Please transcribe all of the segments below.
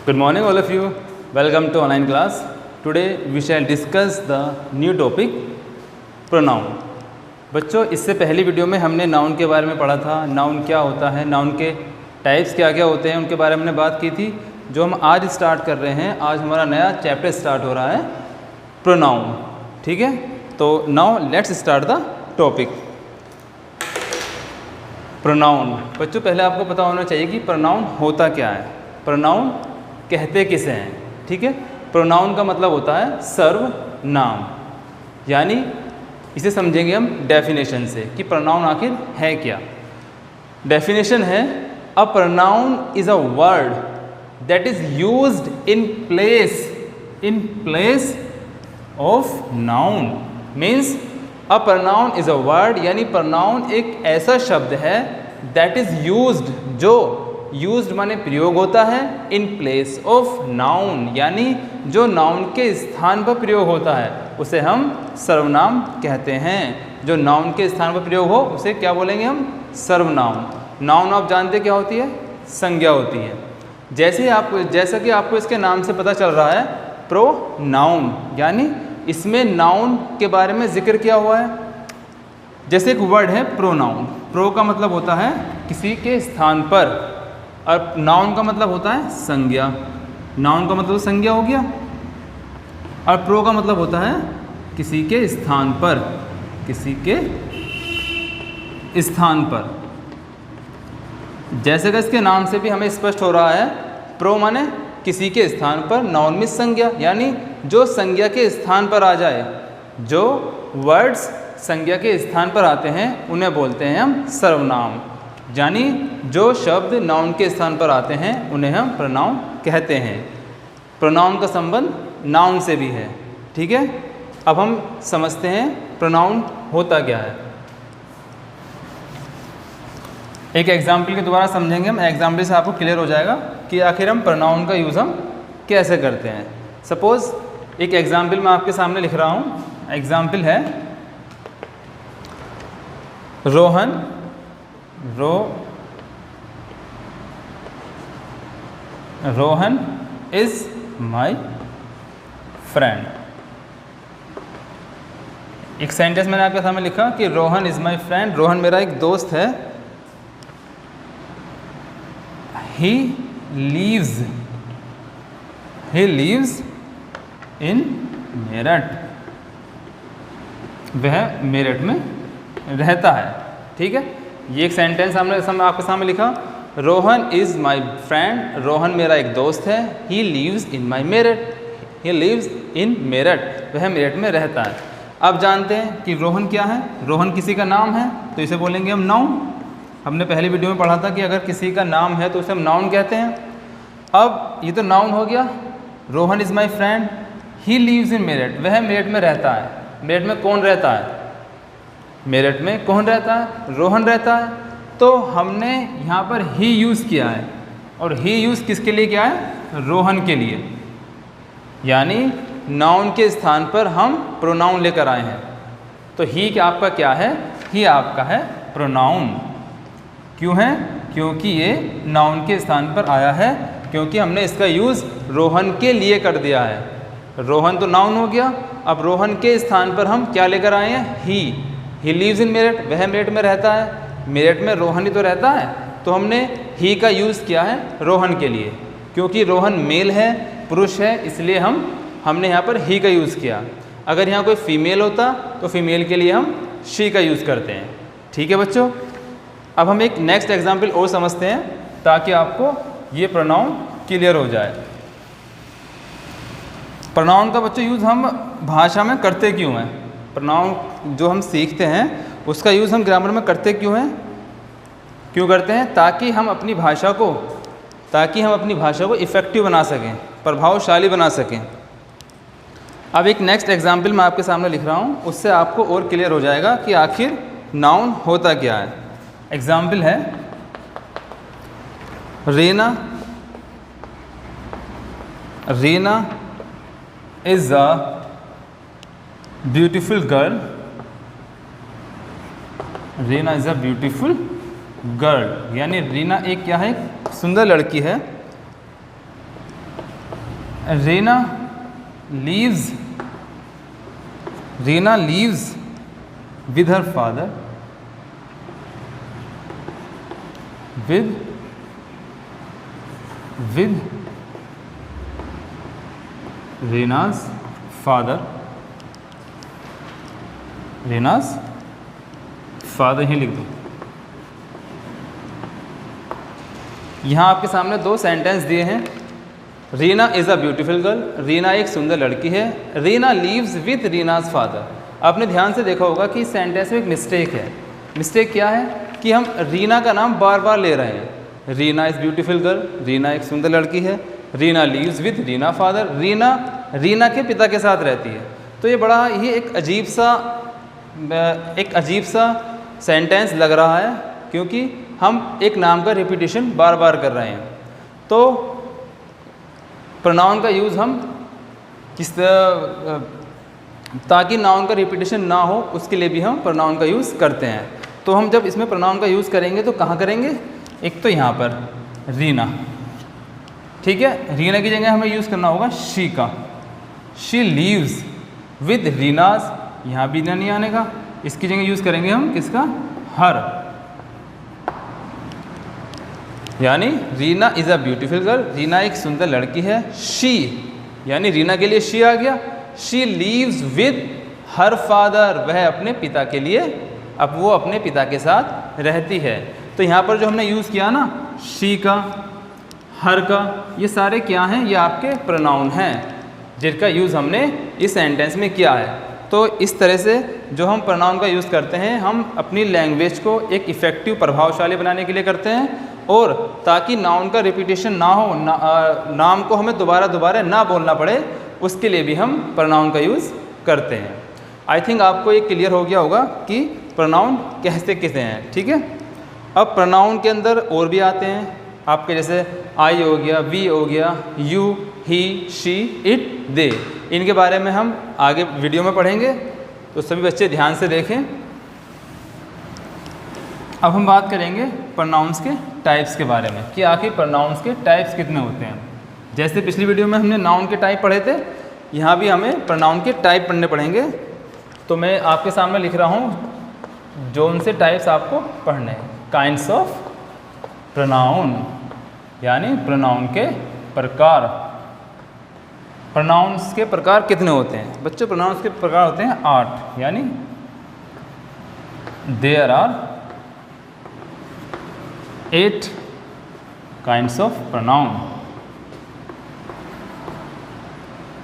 Good morning all of you. Welcome to online class. Today we shall discuss the new topic pronoun. बच्चों, इससे पहली video में हमने noun के बारे में पढ़ा था। नाउन क्या होता है, नाउन के टाइप्स क्या क्या होते हैं, उनके बारे में हमने बात की थी। जो हम आज स्टार्ट कर रहे हैं, आज हमारा नया चैप्टर स्टार्ट हो रहा है प्रोनाउन। ठीक है, तो now let's start the topic pronoun. बच्चों, पहले आपको पता होना चाहिए कि प्रोनाउन होता क्या है, प्रोनाउन कहते किसे हैं। ठीक है, प्रोनाउन का मतलब होता है सर्वनाम, यानी इसे समझेंगे हम डेफिनेशन से कि प्रोनाउन आखिर है क्या। डेफिनेशन है, a pronoun is a word that is used in place of noun. Means a pronoun is a word, यानी प्रोनाउन एक ऐसा शब्द है दैट इज यूज्ड, जो यूज्ड माने प्रयोग होता है, इन प्लेस ऑफ नाउन, यानी जो नाउन के स्थान पर प्रयोग होता है उसे हम सर्वनाम कहते हैं। जो नाउन के स्थान पर प्रयोग हो उसे क्या बोलेंगे हम, सर्वनाम। नाउन आप जानते क्या होती है, संज्ञा होती है। जैसा कि आपको इसके नाम से पता चल रहा है, प्रोनाउन, यानी इसमें नाउन के बारे में जिक्र किया हुआ है। जैसे एक वर्ड है प्रोनाउन, प्रो का मतलब होता है किसी के स्थान पर, और नाउन का मतलब होता है संज्ञा। नाउन का मतलब संज्ञा हो गया, और प्रो का मतलब होता है किसी के स्थान पर, किसी के स्थान पर। जैसे कि इसके नाम से भी हमें स्पष्ट हो रहा है, प्रो माने किसी के स्थान पर, नाउन में संज्ञा, यानी जो संज्ञा के स्थान पर आ जाए, जो वर्ड्स संज्ञा के स्थान पर आते हैं उन्हें बोलते हैं हम सर्वनाम। यानी जो शब्द नाउन के स्थान पर आते हैं उन्हें हम प्रोनाउन कहते हैं। प्रोनाउन का संबंध नाउन से भी है। ठीक है, अब हम समझते हैं प्रोनाउन होता क्या है। एक एग्जाम्पल के द्वारा समझेंगे हम। एग्जाम्पल से आपको क्लियर हो जाएगा कि आखिर हम प्रोनाउन का यूज़ हम कैसे करते हैं। सपोज़ एक एग्जाम्पल मैं आपके सामने लिख रहा हूँ। एग्जाम्पल है रोहन इज माई फ्रेंड। एक सेंटेंस मैंने आपके सामने लिखा कि Rohan is my friend, Rohan मेरा एक दोस्त है। ही लीव्स इन मेरठ, वह मेरठ में रहता है। ठीक है, ये एक सेंटेंस हमने आपके सामने लिखा, Rohan is my friend, Rohan मेरा एक दोस्त है। He leaves in my Meerut, he leaves इन मेरठ, वह मेरठ में रहता है। अब जानते हैं कि रोहन क्या है। रोहन किसी का नाम है तो इसे बोलेंगे हम नाउन। हमने पहले वीडियो में पढ़ा था कि अगर किसी का नाम है तो उसे हम नाउन कहते हैं। अब ये तो नाउन हो गया, Rohan is my friend, he leaves इन मेरठ, वह मेरठ में रहता है। मेरठ में कौन रहता है, मेरठ में कौन रहता है, रोहन रहता है। तो हमने यहाँ पर ही यूज़ किया है, और ही यूज़ किसके लिए किया है, रोहन के लिए। यानी नाउन के स्थान पर हम प्रोनाउन लेकर आए हैं। तो ही आपका क्या है, ही आपका है प्रोनाउन। क्यों है, क्योंकि ये नाउन के स्थान पर आया है, क्योंकि हमने इसका यूज़ रोहन के लिए कर दिया है। रोहन तो नाउन हो गया, अब रोहन के स्थान पर हम क्या लेकर आए हैं, ही लीव्स इन मेरठ, वह मेरठ में रहता है। मेरठ में रोहन ही तो रहता है, तो हमने ही का यूज़ किया है रोहन के लिए। क्योंकि रोहन मेल है, पुरुष है, इसलिए हमने यहाँ पर ही का यूज़ किया। अगर यहाँ कोई फीमेल होता तो फीमेल के लिए हम शी का यूज़ करते हैं। ठीक है बच्चों, अब हम एक नेक्स्ट एग्जाम्पल और समझते हैं ताकि आपको ये प्रोनाउन क्लियर हो जाए। प्रोनाउन का बच्चों यूज़ हम भाषा में करते क्यों हैं, प्रोनाउन जो हम सीखते हैं उसका यूज़ हम ग्रामर में करते क्यों हैं, क्यों करते हैं, ताकि हम अपनी भाषा को इफ़ेक्टिव बना सकें, प्रभावशाली बना सकें। अब एक नेक्स्ट एग्जाम्पल मैं आपके सामने लिख रहा हूँ, उससे आपको और क्लियर हो जाएगा कि आखिर नाउन होता क्या है। एग्जाम्पल है Reena is a beautiful girl, Reena is a beautiful girl, यानी रीना एक क्या है, सुंदर लड़की है। Reena lives with her father, with Rena's father ही लिख दो। यहाँ आपके सामने दो सेंटेंस दिए हैं। Reena is a beautiful girl, Reena एक सुंदर लड़की है। Reena lives with Reena's father. आपने ध्यान से देखा होगा कि इस सेंटेंस में एक मिस्टेक है। मिस्टेक क्या है कि हम रीना का नाम बार बार ले रहे हैं। Reena is beautiful girl, Reena एक सुंदर लड़की है। Reena lives with Reena father, Reena के पिता के साथ रहती है। तो ये बड़ा ही एक अजीब सा सेंटेंस लग रहा है, क्योंकि हम एक नाम का रिपीटिशन बार बार कर रहे हैं। तो प्रोनाउन का यूज़ हम ताकि नाउन का रिपीटिशन ना हो, उसके लिए भी हम प्रोनाउन का यूज़ करते हैं। तो हम जब इसमें प्रोनाउन का यूज़ करेंगे तो कहाँ करेंगे? एक तो यहाँ पर रीना, ठीक है। रीना की जगह हमें यूज़ करना होगा शी का। शी लीव्स विद रीनाज, यहाँ भी ना नहीं आने का, इसकी जगह यूज़ करेंगे हम किसका? हर। यानी Reena is a beautiful girl, Reena एक सुंदर लड़की है। शी यानी रीना के लिए शी आ गया। She leaves with her father, वह अपने पिता के लिए, अब वो अपने पिता के साथ रहती है। तो यहाँ पर जो हमने यूज़ किया ना, शी का, हर का, ये सारे क्या हैं? ये आपके प्रोनाउन हैं जिनका यूज़ हमने इस सेंटेंस में किया है। तो इस तरह से जो हम प्रोनाउन का यूज़ करते हैं, हम अपनी लैंग्वेज को एक इफ़ेक्टिव, प्रभावशाली बनाने के लिए करते हैं, और ताकि नाउन का रिपीटेशन ना हो, नाम को हमें दोबारा ना बोलना पड़े, उसके लिए भी हम प्रोनाउन का यूज़ करते हैं। आई थिंक आपको ये क्लियर हो गया होगा कि प्रोनाउन कैसे हैं, ठीक है। अब प्रोनाउन के अंदर और भी आते हैं आपके, जैसे आई हो गया, वी हो गया, यू, ही, शी, इट, दे। इनके बारे में हम आगे वीडियो में पढ़ेंगे, तो सभी बच्चे ध्यान से देखें। अब हम बात करेंगे प्रोनाउंस के टाइप्स के बारे में कि आखिर प्रोनाउंस के टाइप्स कितने होते हैं। जैसे पिछली वीडियो में हमने नाउन के टाइप पढ़े थे, यहाँ भी हमें प्रोनाउन के टाइप पढ़ने पड़ेंगे। तो मैं आपके सामने लिख रहा हूँ जो उनसे टाइप्स आपको पढ़ने हैं। काइंड्स ऑफ प्रोनाउन, यानी प्रोनाउन के प्रकार। प्रोनाउंस के प्रकार कितने होते हैं बच्चों? प्रोनाउंस के प्रकार होते हैं 8, यानी there are 8 kinds of pronoun.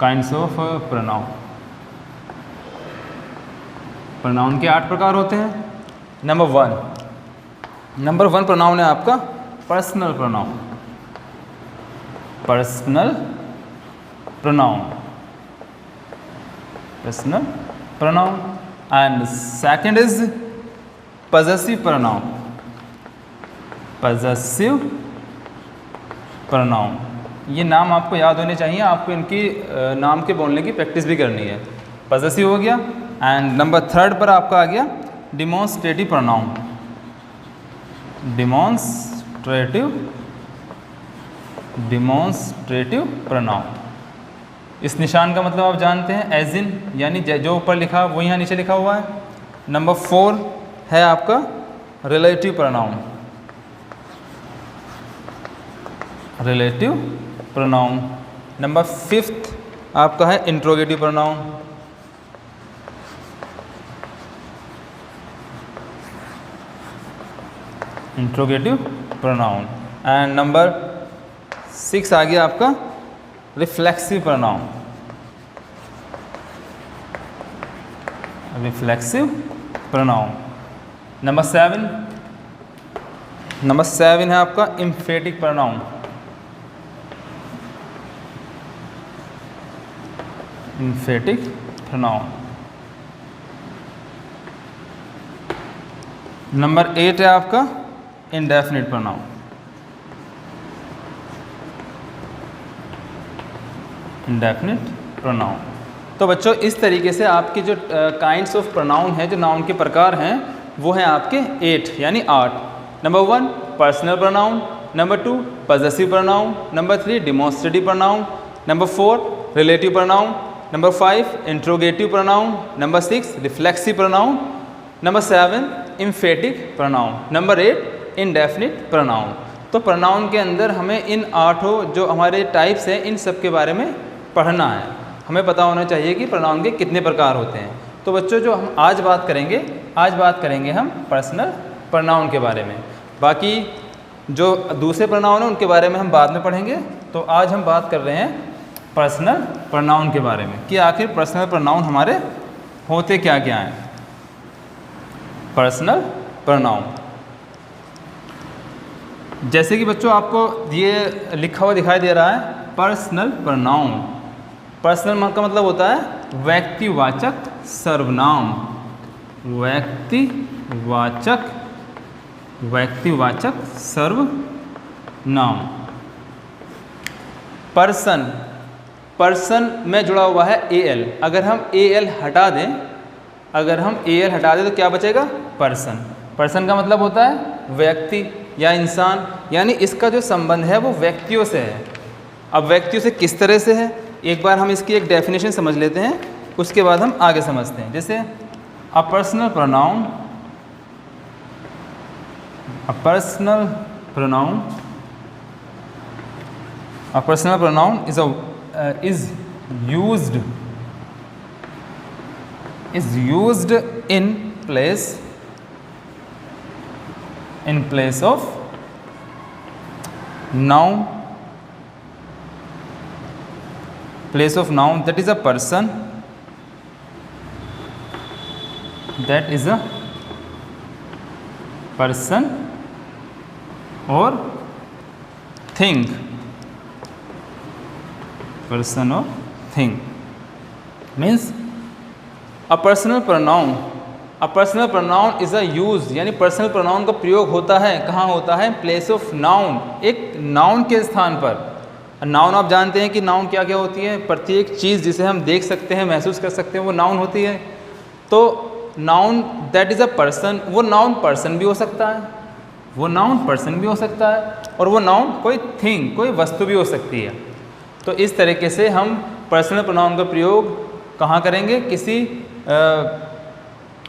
Kinds of pronoun, pronoun के 8 प्रकार होते हैं। नंबर वन प्रोनाउन है आपका personal pronoun. Personal pronoun and second is possessive pronoun. Possessive pronoun, ये नाम आपको याद होने चाहिए, आपको इनकी नाम के बोलने की प्रैक्टिस भी करनी है। पजेसिव हो गया। एंड नंबर थर्ड पर आपका आ गया डिमॉन्स्ट्रेटिव प्रोनाउन। डिमॉन्स्ट्रेटिव प्रोनाउन, इस निशान का मतलब आप जानते हैं, एज इन, यानी जो ऊपर लिखा वो यहाँ नीचे लिखा हुआ है। नंबर 4 है आपका relative pronoun. Relative pronoun. Number 5 आपका है interrogative pronoun. Interrogative pronoun. And number 6 आ गया आपका reflexive pronoun. Reflexive pronoun. Number 7 है आपका emphatic pronoun. Emphatic pronoun. Number 8 है आपका इंडेफिनिट प्रोनाउन। Indefinite pronoun. तो बच्चों इस तरीके से आपकी जो काइंड्स ऑफ प्रोनाउन है, जो नाउन के प्रकार हैं, वो हैं आपके 8 यानी 8। Number 1 personal pronoun, number 2 possessive pronoun, number 3 demonstrative pronoun, number 4 relative pronoun, number 5 interrogative pronoun, number 6 reflexive pronoun, number 7 emphatic pronoun, number 8 indefinite pronoun. तो प्रोनाउन के अंदर हमें इन 8 जो हमारे टाइप्स हैं इन सब के बारे में पढ़ना है। हमें पता होना चाहिए कि प्रोनाउन के कितने प्रकार होते हैं। तो बच्चों जो हम आज बात करेंगे हम पर्सनल प्रोनाउन के बारे में। बाकी जो दूसरे प्रोनाउन हैं उनके बारे में हम बाद में पढ़ेंगे। तो आज हम बात कर रहे हैं पर्सनल प्रोनाउन के बारे में कि आखिर पर्सनल प्रोनाउन हमारे होते क्या क्या हैं। पर्सनल प्रोनाउन, जैसे कि बच्चों आपको ये लिखा हुआ दिखाई दे रहा है पर्सनल प्रोनाउन। पर्सनल का मतलब होता है व्यक्तिवाचक सर्वनाम, व्यक्तिवाचक सर्वनाम। पर्सन में जुड़ा हुआ है AL। अगर हम AL हटा दें तो क्या बचेगा? पर्सन का मतलब होता है व्यक्ति या इंसान, यानी इसका जो संबंध है वो व्यक्तियों से है। अब व्यक्तियों से किस तरह से है, एक बार हम इसकी एक डेफिनेशन समझ लेते हैं, उसके बाद हम आगे समझते हैं। जैसे a personal pronoun is used in place of noun, that is a person, or thing, means a personal pronoun is a use, यानी पर्सनल प्रोनाउन का प्रयोग होता है, कहाँ होता है? प्लेस ऑफ नाउन, एक नाउन के स्थान पर। नाउन आप जानते हैं कि नाउन क्या क्या होती है? प्रत्येक चीज़ जिसे हम देख सकते हैं, महसूस कर सकते हैं, वो नाउन होती है। तो noun that is a person, वो नाउन पर्सन भी हो सकता है, और वो नाउन कोई थिंग, कोई वस्तु भी हो सकती है। तो इस तरीके से हम पर्सनल प्रोनाउन का प्रयोग कहाँ करेंगे? किसी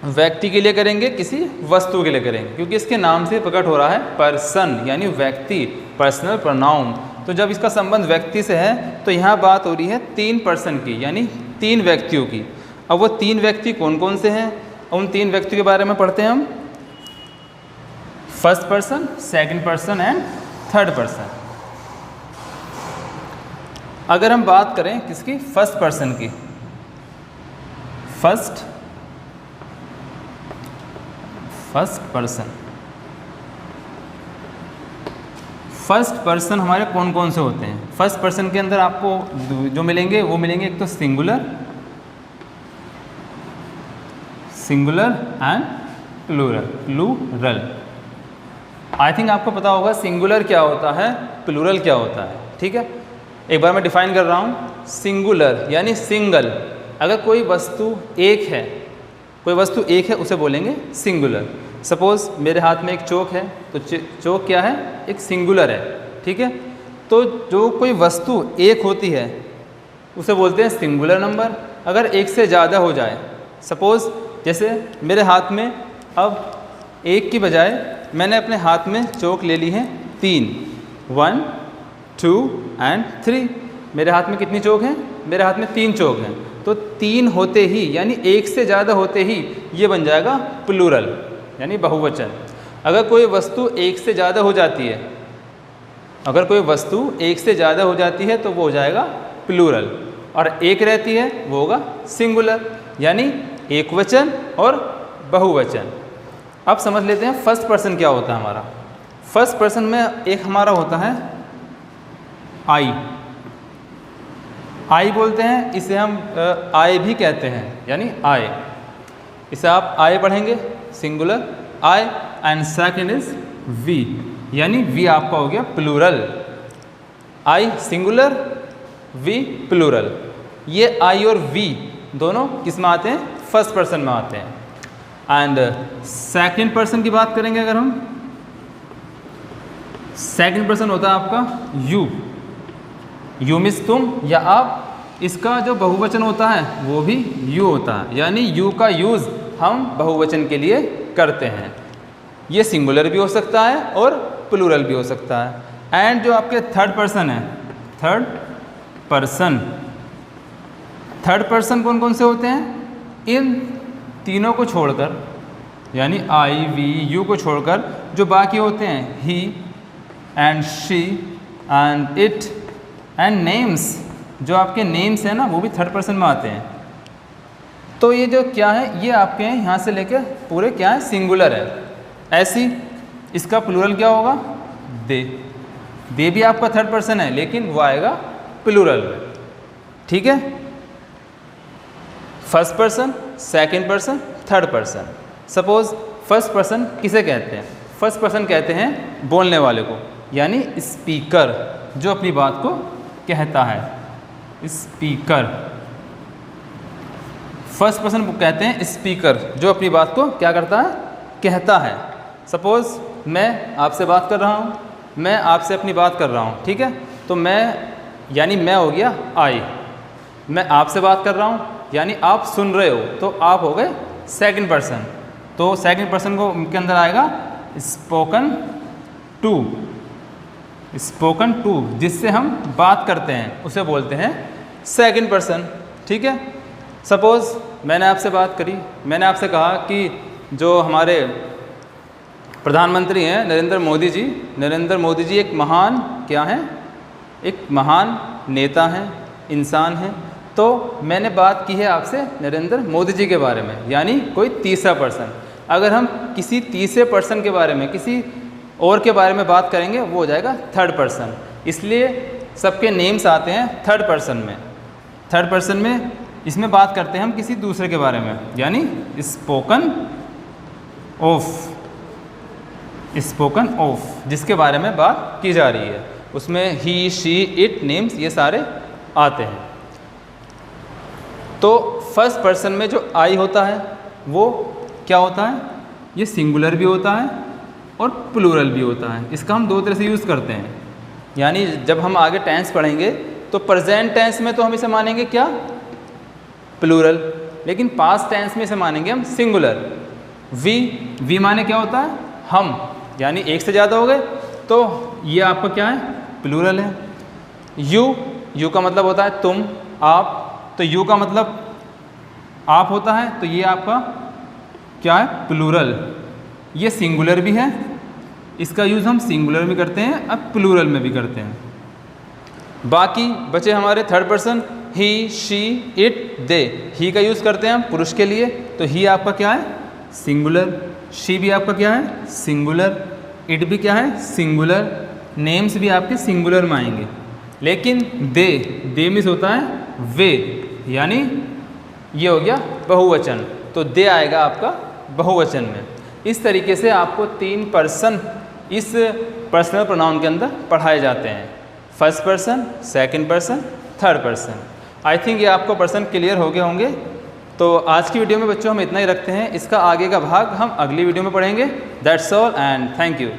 व्यक्ति के लिए करेंगे, किसी वस्तु के लिए करेंगे, क्योंकि इसके नाम से प्रकट हो रहा है पर्सन यानी व्यक्ति, पर्सनल प्रोनाउन। तो जब इसका संबंध व्यक्ति से है तो यहाँ बात हो रही है 3 पर्सन की, यानी 3 व्यक्तियों की। अब वो 3 व्यक्ति कौन कौन से हैं, उन 3 व्यक्तियों के बारे में पढ़ते हैं हम। First person, second person and third person. अगर हम बात करें किसकी? फर्स्ट पर्सन की। फर्स्ट पर्सन हमारे कौन कौन से होते हैं? फर्स्ट पर्सन के अंदर आपको जो मिलेंगे वो मिलेंगे, एक तो singular and plural. I think आपको पता होगा सिंगुलर क्या होता है, प्लूरल क्या होता है। ठीक है, एक बार मैं डिफाइन कर रहा हूँ। सिंगुलर यानी सिंगल, अगर कोई वस्तु एक है उसे बोलेंगे सिंगुलर। सपोज़ मेरे हाथ में एक चौक है, तो चौक क्या है? एक सिंगुलर है। ठीक है, तो जो कोई वस्तु एक होती है उसे बोलते हैं सिंगुलर नंबर। अगर एक से ज़्यादा हो जाए, सपोज़ जैसे मेरे हाथ में अब एक की बजाय मैंने अपने हाथ में चौक ले ली है 3, 1, 2 एंड 3। मेरे हाथ में कितनी चौक हैं? मेरे हाथ में 3 चौक हैं। तो 3 होते ही, यानी एक से ज़्यादा होते ही ये बन जाएगा प्लूरल, यानी बहुवचन। अगर कोई वस्तु एक से ज़्यादा हो जाती है, तो वो हो जाएगा प्लूरल, और एक रहती है वो होगा सिंगुलर, यानी एक वचन और बहुवचन। अब समझ लेते हैं फर्स्ट पर्सन क्या होता है हमारा। फर्स्ट पर्सन में एक हमारा होता है आई बोलते हैं, इसे हम आई भी कहते हैं, यानी आई। इसे आप आई पढ़ेंगे, singular I, and second is we, यानी वी आपका हो गया plural. I singular, we plural. ये आई और वी दोनों किस में आते हैं? फर्स्ट पर्सन में आते हैं। एंड सेकंड पर्सन की बात करेंगे अगर हम, सेकंड पर्सन होता है आपका यू। यू मीन्स तुम, या आप। इसका जो बहुवचन होता है वो भी यू होता है, यानी यू का यूज़ हम बहुवचन के लिए करते हैं। ये सिंगुलर भी हो सकता है और प्लूरल भी हो सकता है। एंड जो आपके थर्ड पर्सन है, थर्ड पर्सन कौन कौन से होते हैं? इन तीनों को छोड़कर, यानी आई, वी, यू को छोड़कर जो बाकी होते हैं, he and she and it and names, जो आपके नेम्स हैं ना वो भी थर्ड पर्सन में आते हैं। तो ये जो क्या है, ये आपके हैं यहाँ से लेकर पूरे क्या है, सिंगुलर है। ऐसी इसका प्लूरल क्या होगा? दे। दे भी आपका थर्ड पर्सन है लेकिन वो आएगा प्लूरल में, ठीक है। First person, second person, third person. Suppose first person किसे कहते हैं? फर्स्ट पर्सन कहते हैं बोलने वाले को, यानी स्पीकर, जो अपनी बात को कहता है, स्पीकर। फर्स्ट पर्सन कहते हैं स्पीकर, जो अपनी बात को क्या करता है, कहता है। सपोज मैं आपसे बात कर रहा हूँ, मैं आपसे अपनी बात कर रहा हूँ, ठीक है। तो मैं, यानी मैं हो गया आई, मैं आपसे बात कर रहा हूँ, यानी आप सुन रहे हो, तो आप हो गए सेकंड पर्सन। तो सेकंड पर्सन को के अंदर आएगा स्पोकन टू। स्पोकन टू जिससे हम बात करते हैं उसे बोलते हैं सेकंड पर्सन, ठीक है। सपोज़ मैंने आपसे बात करी, मैंने आपसे कहा कि जो हमारे प्रधानमंत्री हैं नरेंद्र मोदी जी एक महान क्या हैं, एक महान नेता हैं, इंसान हैं। तो मैंने बात की है आपसे नरेंद्र मोदी जी के बारे में, यानी कोई तीसरा पर्सन। अगर हम किसी तीसरे पर्सन के बारे में, किसी और के बारे में बात करेंगे, वो हो जाएगा थर्ड पर्सन। इसलिए सबके नेम्स आते हैं थर्ड पर्सन में। थर्ड पर्सन में इसमें बात करते हैं हम किसी दूसरे के बारे में, यानी स्पोकन ऑफ, जिसके बारे में बात की जा रही है, उसमें ही, शी, इट, नेम्स ये सारे आते हैं। तो फर्स्ट पर्सन में जो आई होता है वो क्या होता है, ये सिंगुलर भी होता है और प्लूरल भी होता है। इसका हम दो तरह से यूज़ करते हैं, यानी जब हम आगे टेंस पढ़ेंगे तो प्रेजेंट टेंस में तो हम इसे मानेंगे क्या, प्लूरल, लेकिन पास्ट टेंस में इसे मानेंगे हम सिंगुलर। वी माने क्या होता है, हम, यानी एक से ज़्यादा हो गए, तो ये आपका क्या है, प्लूरल है। यू का मतलब होता है तुम, आप, तो यू का मतलब आप होता है, तो ये आपका क्या है, प्लूरल। ये सिंगुलर भी है, इसका यूज़ हम सिंगुलर में करते हैं, अब प्लूरल में भी करते हैं। बाकी बचे हमारे third person, he, she, it, they. He का यूज़ करते हैं हम पुरुष के लिए, तो ही आपका क्या है, सिंगुलर। शी भी आपका क्या है, सिंगुलर। इट भी क्या है, सिंगुलर। नेम्स भी आपके सिंगुलर में आएंगे। लेकिन दे मीन्स होता है वे, यानी ये हो गया बहुवचन, तो दे आएगा आपका बहुवचन में। इस तरीके से आपको 3 पर्सन इस पर्सनल प्रोनाउन के अंदर पढ़ाए जाते हैं, first person, second person, third person. I think ये आपको पर्सन क्लियर हो गए होंगे। तो आज की वीडियो में बच्चों हम इतना ही रखते हैं, इसका आगे का भाग हम अगली वीडियो में पढ़ेंगे। That's all and thank you.